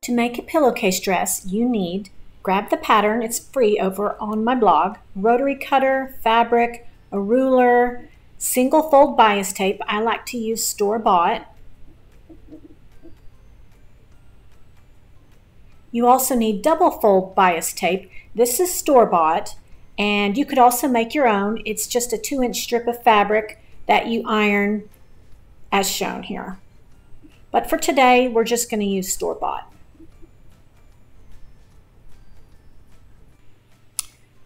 To make a pillowcase dress, you need, grab the pattern, it's free over on my blog, rotary cutter, fabric, a ruler, single fold bias tape. I like to use store-bought. You also need double fold bias tape. This is store-bought, and you could also make your own. It's just a 2-inch strip of fabric that you iron as shown here. But for today, we're just going to use store-bought.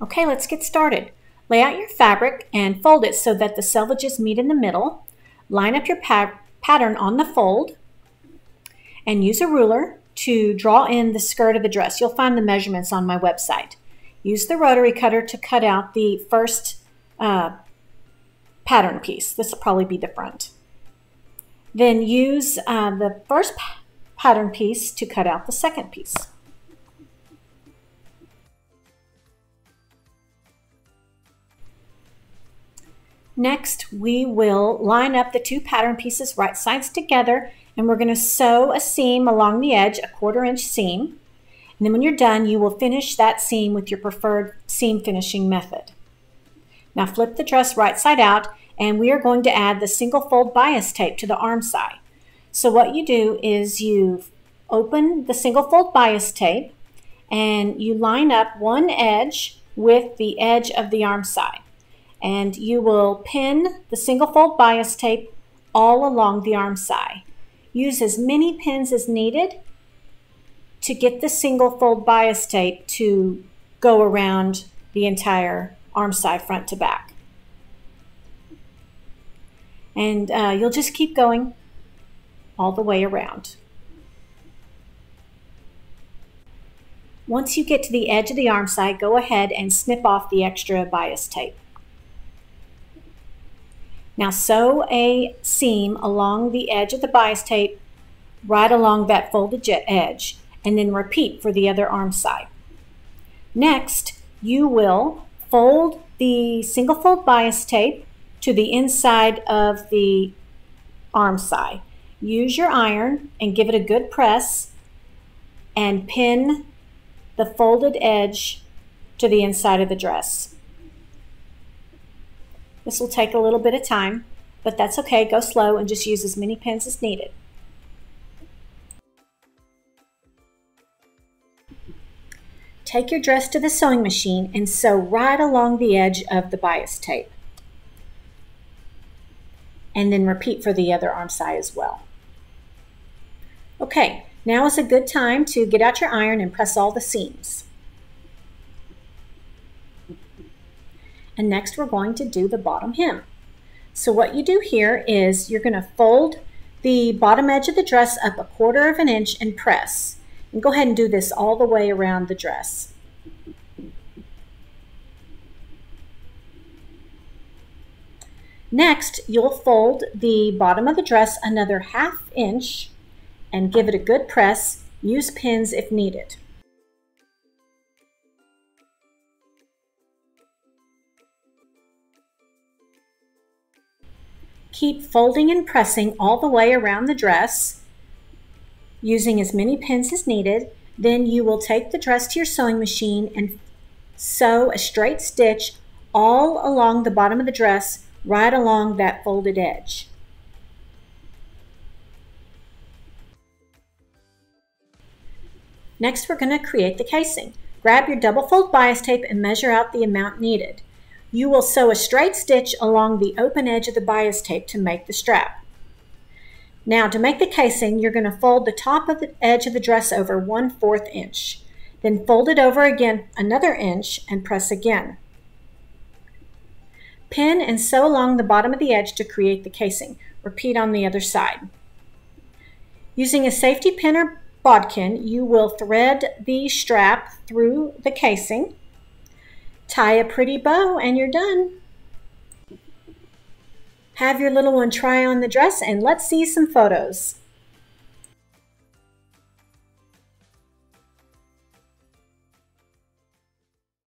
Okay, let's get started. Lay out your fabric and fold it so that the selvages meet in the middle. Line up your pattern on the fold and use a ruler to draw in the skirt of the dress. You'll find the measurements on my website. Use the rotary cutter to cut out the first pattern piece. This will probably be the front. Then use the first pattern piece to cut out the second piece. Next, we will line up the 2 pattern pieces right sides together, and we're going to sew a seam along the edge, a 1/4 inch seam. And then when you're done, you will finish that seam with your preferred seam finishing method. Now flip the dress right side out, and we are going to add the single fold bias tape to the arm side. So what you do is you open the single fold bias tape, and you line up one edge with the edge of the arm side. And you will pin the single fold bias tape all along the arm side. Use as many pins as needed to get the single fold bias tape to go around the entire arm side front to back. And you'll just keep going all the way around. Once you get to the edge of the arm side, go ahead and snip off the extra bias tape. Now sew a seam along the edge of the bias tape right along that folded edge, and then repeat for the other arm side. Next, you will fold the single fold bias tape to the inside of the arm side. Use your iron and give it a good press and pin the folded edge to the inside of the dress. This will take a little bit of time, but that's okay. Go slow and just use as many pins as needed. Take your dress to the sewing machine and sew right along the edge of the bias tape. And then repeat for the other arm side as well. Okay, now is a good time to get out your iron and press all the seams. And next we're going to do the bottom hem. So what you do here is you're going to fold the bottom edge of the dress up a 1/4 inch and press. And go ahead and do this all the way around the dress. Next, you'll fold the bottom of the dress another 1/2 inch and give it a good press. Use pins if needed. Keep folding and pressing all the way around the dress, using as many pins as needed. Then you will take the dress to your sewing machine and sew a straight stitch all along the bottom of the dress, right along that folded edge. Next, we're going to create the casing. Grab your double fold bias tape and measure out the amount needed. You will sew a straight stitch along the open edge of the bias tape to make the strap. Now to make the casing, you're going to fold the top of the edge of the dress over 1/4 inch. Then fold it over again another inch and press again. Pin and sew along the bottom of the edge to create the casing. Repeat on the other side. Using a safety pin or bodkin, you will thread the strap through the casing. Tie a pretty bow and you're done. Have your little one try on the dress and let's see some photos.